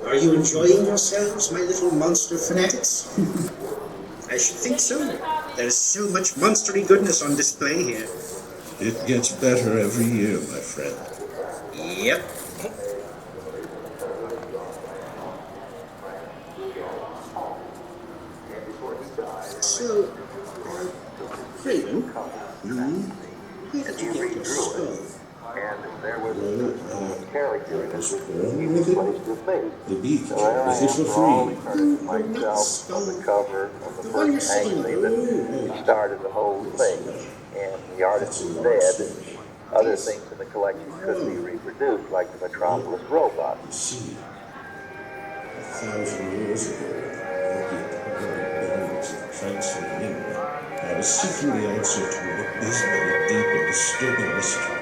Are you enjoying yourselves, my little monster fanatics? I should think so. There is so much monstery goodness on display here. It gets better every year, my friend. Yep. So, Craven, where did you get your skull? I was born with it. The beak came with it for free. No, not the skull. The one you're sitting on. Started the whole thing, and the artist is dead. Other things in the collection could be reproduced, like the Metropolis robot. You see, 1,000 years ago, bones and transferred memory, I was seeking the answer to an abysmally deep and disturbing mystery.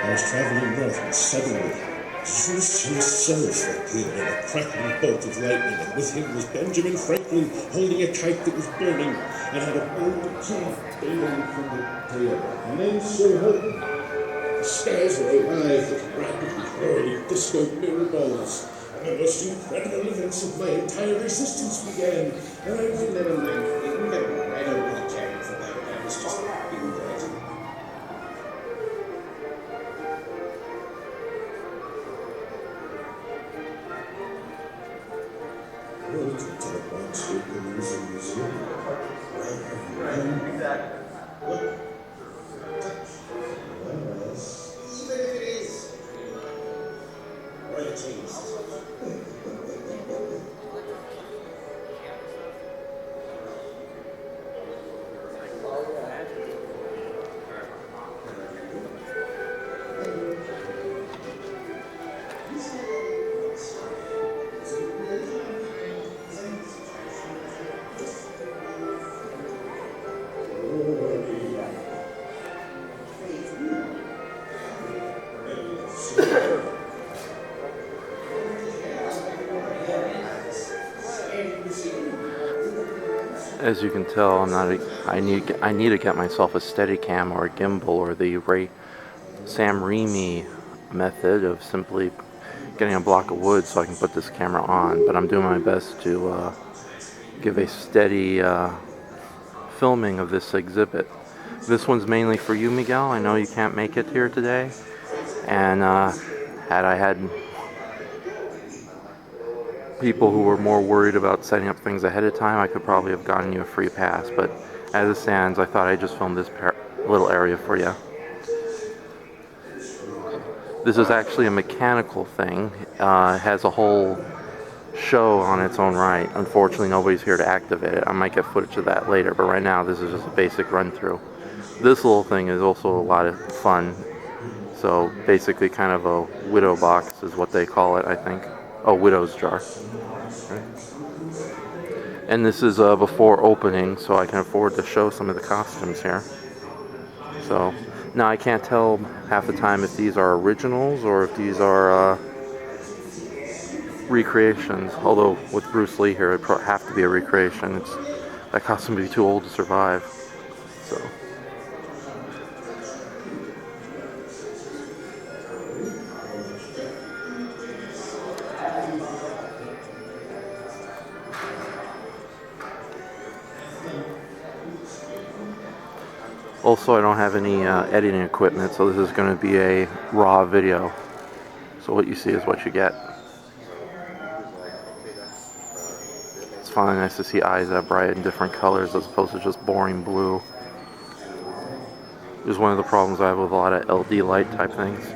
I was traveling north, and suddenly Zeus himself appeared in a crackling bolt of lightning, and with him was Benjamin Franklin holding a kite that was burning, and had a bold key dangling from the tail. And Enshohma. The stars were alive with rapidly whirling disco mirror balls, and the most incredible events of my entire existence began. And I was Never mind. I don't really care for that. I was just being bright. Welcome to the Monsterpalooza Museum. What? Even if it is. Or the taste. As you can tell, I need to get myself a Steadicam or a gimbal or the Sam Raimi method of simply getting a block of wood so I can put this camera on. But I'm doing my best to give a steady filming of this exhibit. This one's mainly for you, Miguel. I know you can't make it here today, and had I had people who were more worried about setting up things ahead of time, I could probably have gotten you a free pass, but as it stands, I thought I'd just film this little area for you. This is actually a mechanical thing. It has a whole show on its own right. Unfortunately, nobody's here to activate it. I might get footage of that later, but right now this is just a basic run-through. This little thing is also a lot of fun. So basically kind of a widow box is what they call it, I think. Oh, widow's jar. And this is before opening, so I can afford to show some of the costumes here. So now I can't tell half the time if these are originals or if these are recreations. Although with Bruce Lee here, it'd have to be a recreation. That costume would be too old to survive. So. Also, I don't have any editing equipment, so this is going to be a raw video. So what you see is what you get. It's finally nice to see eyes that bright in different colors as opposed to just boring blue. This is one of the problems I have with a lot of LD light type things.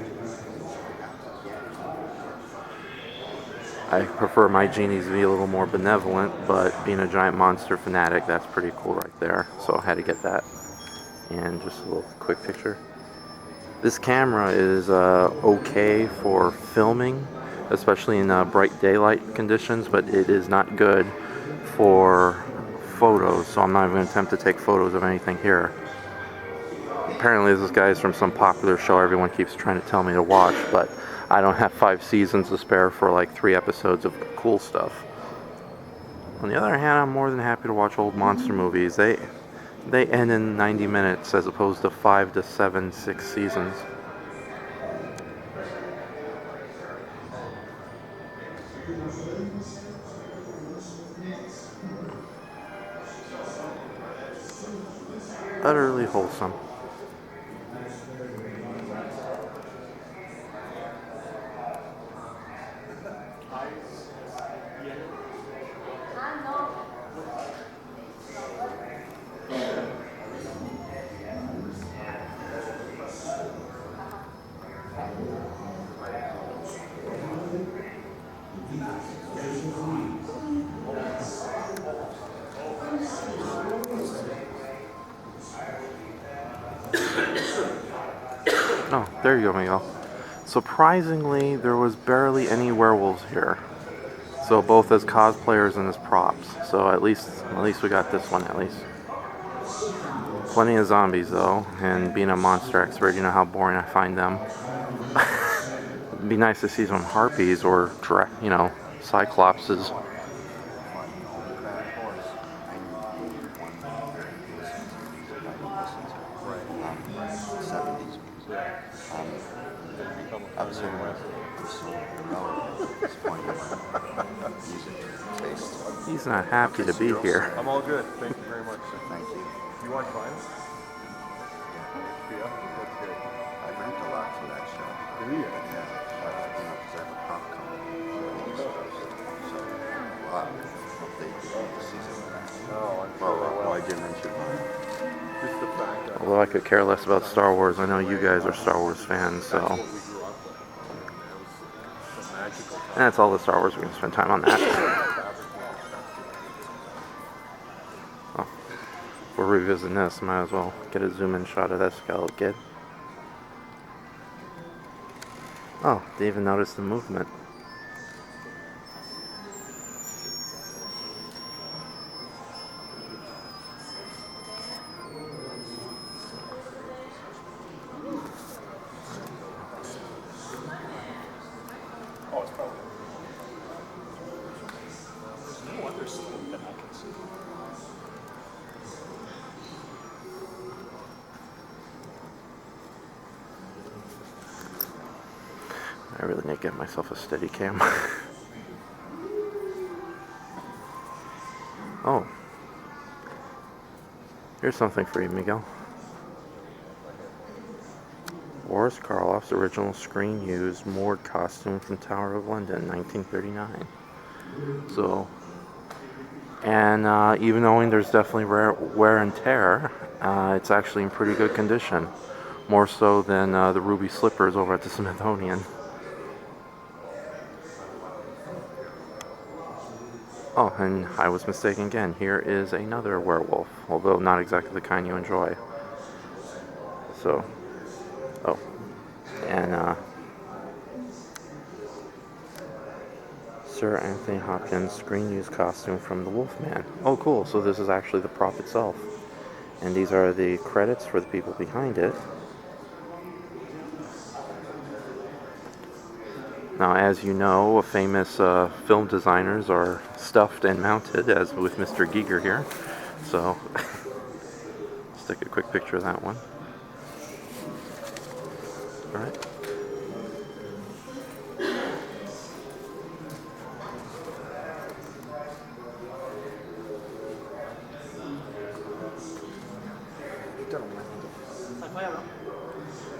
I prefer my genies to be a little more benevolent, but being a giant monster fanatic, that's pretty cool right there. So I had to get that. And just a little quick picture. This camera is okay for filming, especially in bright daylight conditions, but it is not good for photos, so I'm not even going to attempt to take photos of anything here. Apparently this guy's from some popular show everyone keeps trying to tell me to watch, but I don't have 5 seasons to spare for like 3 episodes of cool stuff. On the other hand, I'm more than happy to watch old monster movies. They end in 90 minutes as opposed to 5 to 7, 6 seasons. Utterly wholesome. Oh, there you go, Miguel. Surprisingly, there was barely any werewolves here. So both as cosplayers and as props. So at least we got this one at least. Plenty of zombies though, and being a monster expert, you know how boring I find them. It'd be nice to see some harpies or, cyclopses. I was hearing taste. He's not happy to be here. I'm all good. Thank you very much. Thank you. You want finds? Yeah, that's good. I rent a lot for that show. Do you? Yeah, because I have a prop company. So, wow. Hope they do the season of that. No, I'm sure they will. I didn't mention mine. Just the fact that Although I could care less about Star Wars, I know you guys are Star Wars fans, so. what we grew up with. It was a magical time. And that's all the Star Wars, we're going to spend time on that. Oh, if we're revisiting this, might as well get a zoom in shot of that skeleton kid. Oh, they even noticed the movement. Oh, it's probably. There's no other slope that I can see. I really need to get myself a steady cam. Oh. Here's something for you, Miguel. Boris Karloff's original screen-used Mord costume from Tower of London, 1939. So, and even knowing there's definitely wear and tear, it's actually in pretty good condition. More so than the ruby slippers over at the Smithsonian. Oh, and I was mistaken again. Here is another werewolf, although not exactly the kind you enjoy. So, oh, and Sir Anthony Hopkins' screen-used costume from The Wolfman. Oh, cool. So this is actually the prop itself. And these are the credits for the people behind it. Now, as you know, famous film designers are stuffed and mounted, as with Mr. Giger here. So, let's take a quick picture of that one. All right.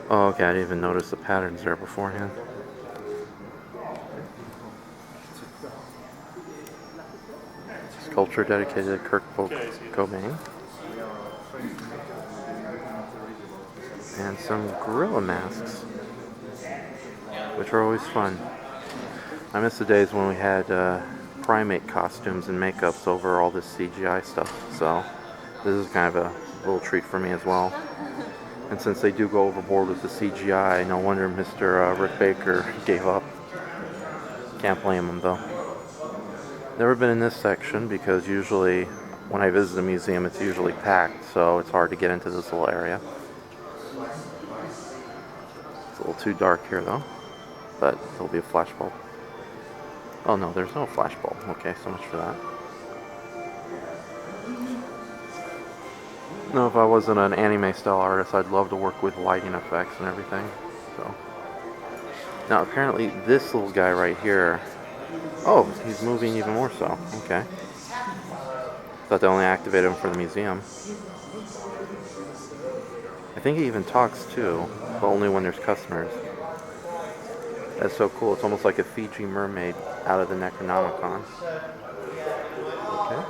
Oh, okay, I didn't even notice the patterns there beforehand. Sculpture dedicated to Kurt Cobain. And some gorilla masks, which are always fun. I miss the days when we had primate costumes and makeups over all this CGI stuff, so this is kind of a little treat for me as well. And since they do go overboard with the CGI, no wonder Mr. Rick Baker gave up. Can't blame him though. Never been in this section because usually when I visit a museum it's usually packed, so it's hard to get into this little area. It's a little too dark here though, but there'll be a flashbulb. Oh no, there's no flashbulb. Okay, so much for that. No, if I wasn't an anime style artist, I'd love to work with lighting effects and everything. So now apparently this little guy right here Oh, he's moving even more so. Okay. Thought they only activated him for the museum. I think he even talks too, but only when there's customers. That's so cool. It's almost like a Fiji mermaid out of the Necronomicon. Okay.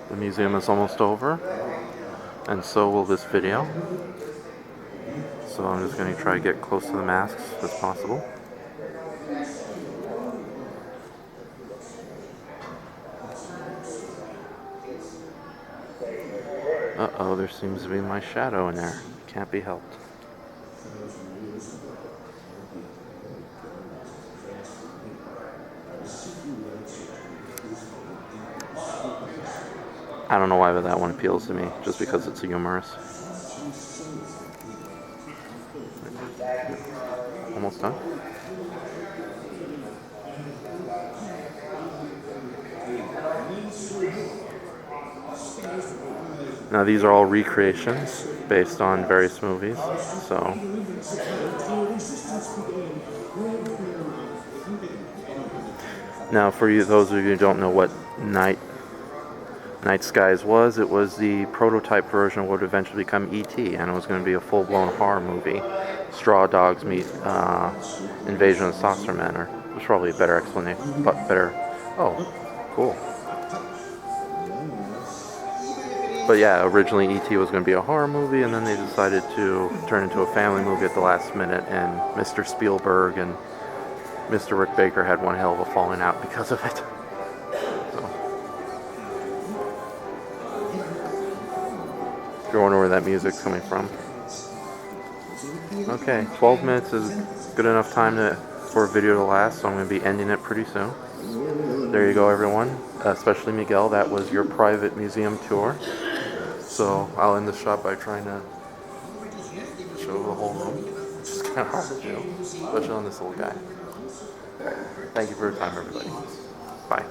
The museum is almost over, and so will this video. So I'm just going to try to get close to the masks as possible. Uh-oh, there seems to be my shadow in there. Can't be helped. I don't know why, but that one appeals to me, just because it's humorous. Almost done. Now these are all recreations based on various movies, so now for you, those of you who don't know what Night Skies was, it was the prototype version of what would eventually become E.T., and it was going to be a full-blown horror movie. Straw Dogs meet Invasion of the Saucer Men, or there's probably a better explanation, but better. Oh, cool. But yeah, originally E.T. was going to be a horror movie, and then they decided to turn into a family movie at the last minute, and Mr. Spielberg and Mr. Rick Baker had one hell of a falling out because of it. So, if you're wondering where that music's coming from. Okay, 12 minutes is good enough time for a video to last, so I'm going to be ending it pretty soon. There you go, everyone. Especially Miguel, that was your private museum tour. So I'll end the shot by trying to show the whole room, which is kind of hard to do, especially on this little guy. Thank you for your time, everybody. Bye.